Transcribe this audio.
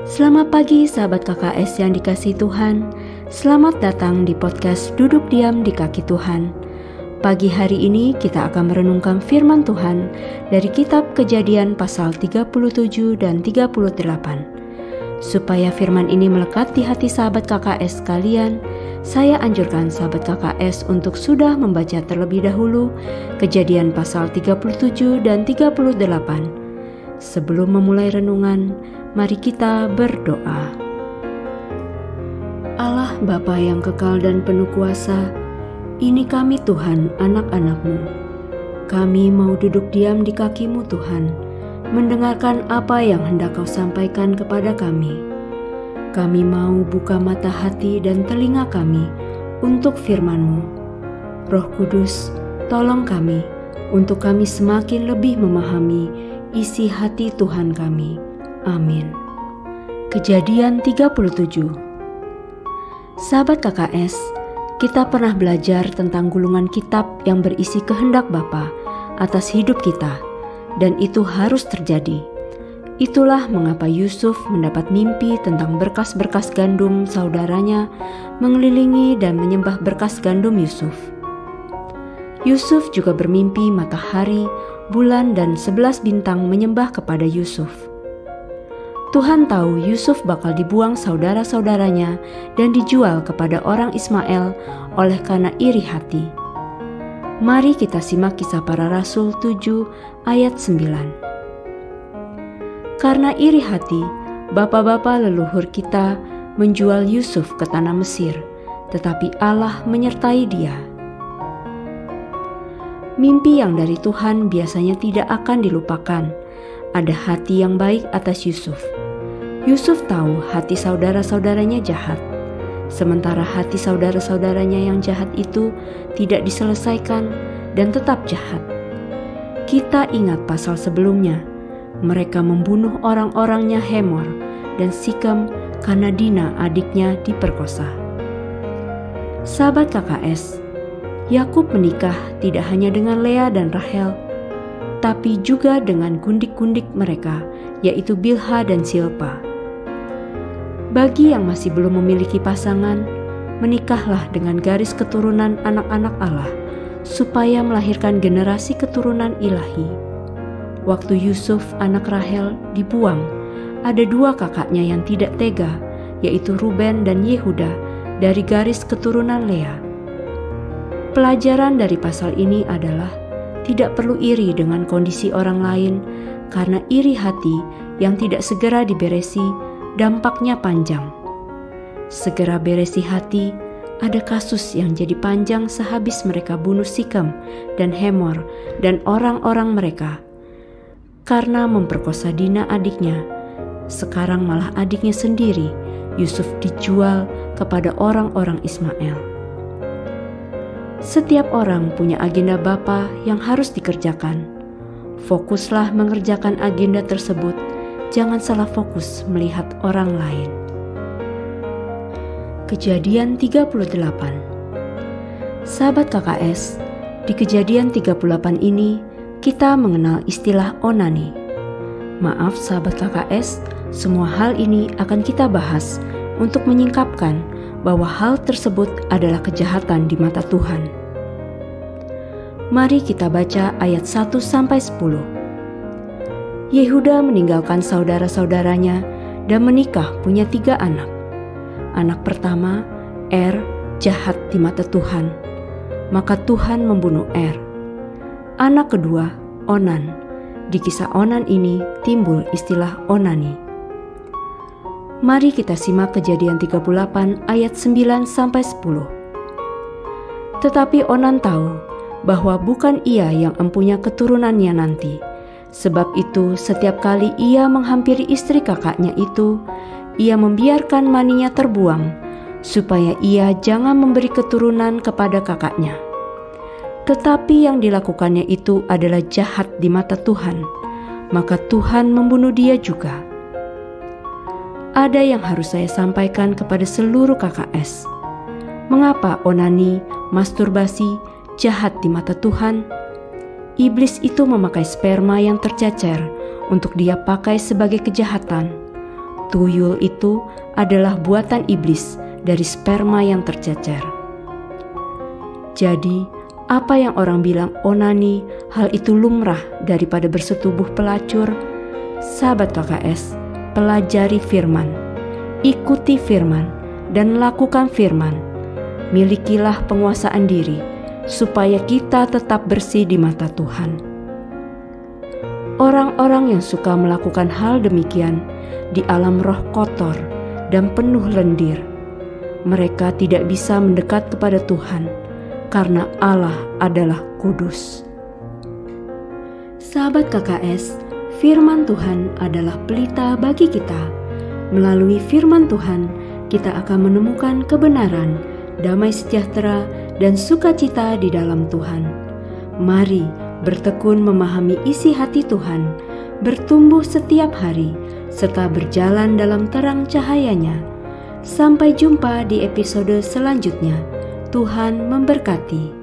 Selamat pagi sahabat KKS yang dikasihi Tuhan. Selamat datang di podcast Duduk Diam di Kaki Tuhan. Pagi hari ini kita akan merenungkan firman Tuhan dari kitab Kejadian pasal 37 dan 38. Supaya firman ini melekat di hati sahabat KKS sekalian, saya anjurkan sahabat KKS untuk sudah membaca terlebih dahulu Kejadian pasal 37 dan 38. Sebelum memulai renungan, mari kita berdoa. Allah Bapa yang kekal dan penuh kuasa, ini kami Tuhan, anak-anak-Mu. Kami mau duduk diam di kaki-Mu Tuhan, mendengarkan apa yang hendak Kau sampaikan kepada kami. Kami mau buka mata hati dan telinga kami untuk firman-Mu. Roh Kudus, tolong kami untuk kami semakin lebih memahami isi hati Tuhan kami. Amin. Kejadian 37. Sahabat KKS, kita pernah belajar tentang gulungan kitab yang berisi kehendak Bapa atas hidup kita, dan itu harus terjadi. Itulah mengapa Yusuf mendapat mimpi tentang berkas-berkas gandum saudaranya mengelilingi dan menyembah berkas gandum Yusuf. Yusuf juga bermimpi matahari, bulan, dan 11 bintang menyembah kepada Yusuf. Tuhan tahu Yusuf bakal dibuang saudara-saudaranya dan dijual kepada orang Ismail oleh karena iri hati. Mari kita simak Kisah Para Rasul 7 ayat 9. Karena iri hati, bapa-bapa leluhur kita menjual Yusuf ke tanah Mesir, tetapi Allah menyertai dia. Mimpi yang dari Tuhan biasanya tidak akan dilupakan. Ada hati yang baik atas Yusuf. Yusuf tahu hati saudara-saudaranya jahat, sementara hati saudara-saudaranya yang jahat itu tidak diselesaikan dan tetap jahat. Kita ingat pasal sebelumnya, mereka membunuh orang-orangnya Hemor dan Sikem karena Dina adiknya diperkosa. Sahabat KKS, Yakub menikah tidak hanya dengan Lea dan Rahel, tapi juga dengan gundik-gundik mereka, yaitu Bilha dan Silpa. Bagi yang masih belum memiliki pasangan, menikahlah dengan garis keturunan anak-anak Allah, supaya melahirkan generasi keturunan ilahi. Waktu Yusuf, anak Rahel, dibuang, ada dua kakaknya yang tidak tega, yaitu Ruben dan Yehuda, dari garis keturunan Lea. Pelajaran dari pasal ini adalah tidak perlu iri dengan kondisi orang lain, karena iri hati yang tidak segera diberesi dampaknya panjang. Segera beresi hati, ada kasus yang jadi panjang sehabis mereka bunuh Sikem dan Hemor dan orang-orang mereka. Karena memperkosa Dina adiknya, sekarang malah adiknya sendiri, Yusuf, dijual kepada orang-orang Ismail. Setiap orang punya agenda Bapa yang harus dikerjakan. Fokuslah mengerjakan agenda tersebut, jangan salah fokus melihat orang lain. Kejadian 38. Sahabat KKS, di Kejadian 38 ini kita mengenal istilah onani. Maaf sahabat KKS, semua hal ini akan kita bahas untuk menyingkapkan bahwa hal tersebut adalah kejahatan di mata Tuhan. Mari kita baca ayat 1-10. Yehuda meninggalkan saudara-saudaranya dan menikah punya 3 anak. Anak pertama, jahat di mata Tuhan, maka Tuhan membunuh Anak kedua, Onan. Di kisah Onan ini timbul istilah onani. Mari kita simak Kejadian 38 ayat 9-10. Tetapi Onan tahu bahwa bukan ia yang empunya keturunannya nanti. Sebab itu setiap kali ia menghampiri istri kakaknya itu, ia membiarkan maninya terbuang, supaya ia jangan memberi keturunan kepada kakaknya. Tetapi yang dilakukannya itu adalah jahat di mata Tuhan, maka Tuhan membunuh dia juga. Ada yang harus saya sampaikan kepada seluruh KKS. Mengapa onani, masturbasi, jahat di mata Tuhan? Iblis itu memakai sperma yang tercecer untuk dia pakai sebagai kejahatan. Tuyul itu adalah buatan iblis dari sperma yang tercecer. Jadi, apa yang orang bilang onani, hal itu lumrah daripada bersetubuh pelacur. Sahabat KKS, pelajari firman, ikuti firman, dan lakukan firman. Milikilah penguasaan diri, supaya kita tetap bersih di mata Tuhan. Orang-orang yang suka melakukan hal demikian di alam roh kotor dan penuh lendir. Mereka tidak bisa mendekat kepada Tuhan, karena Allah adalah kudus. Sahabat KKS, firman Tuhan adalah pelita bagi kita. Melalui firman Tuhan, kita akan menemukan kebenaran, damai sejahtera, dan sukacita di dalam Tuhan. Mari bertekun memahami isi hati Tuhan, bertumbuh setiap hari, serta berjalan dalam terang cahaya-Nya. Sampai jumpa di episode selanjutnya. Tuhan memberkati.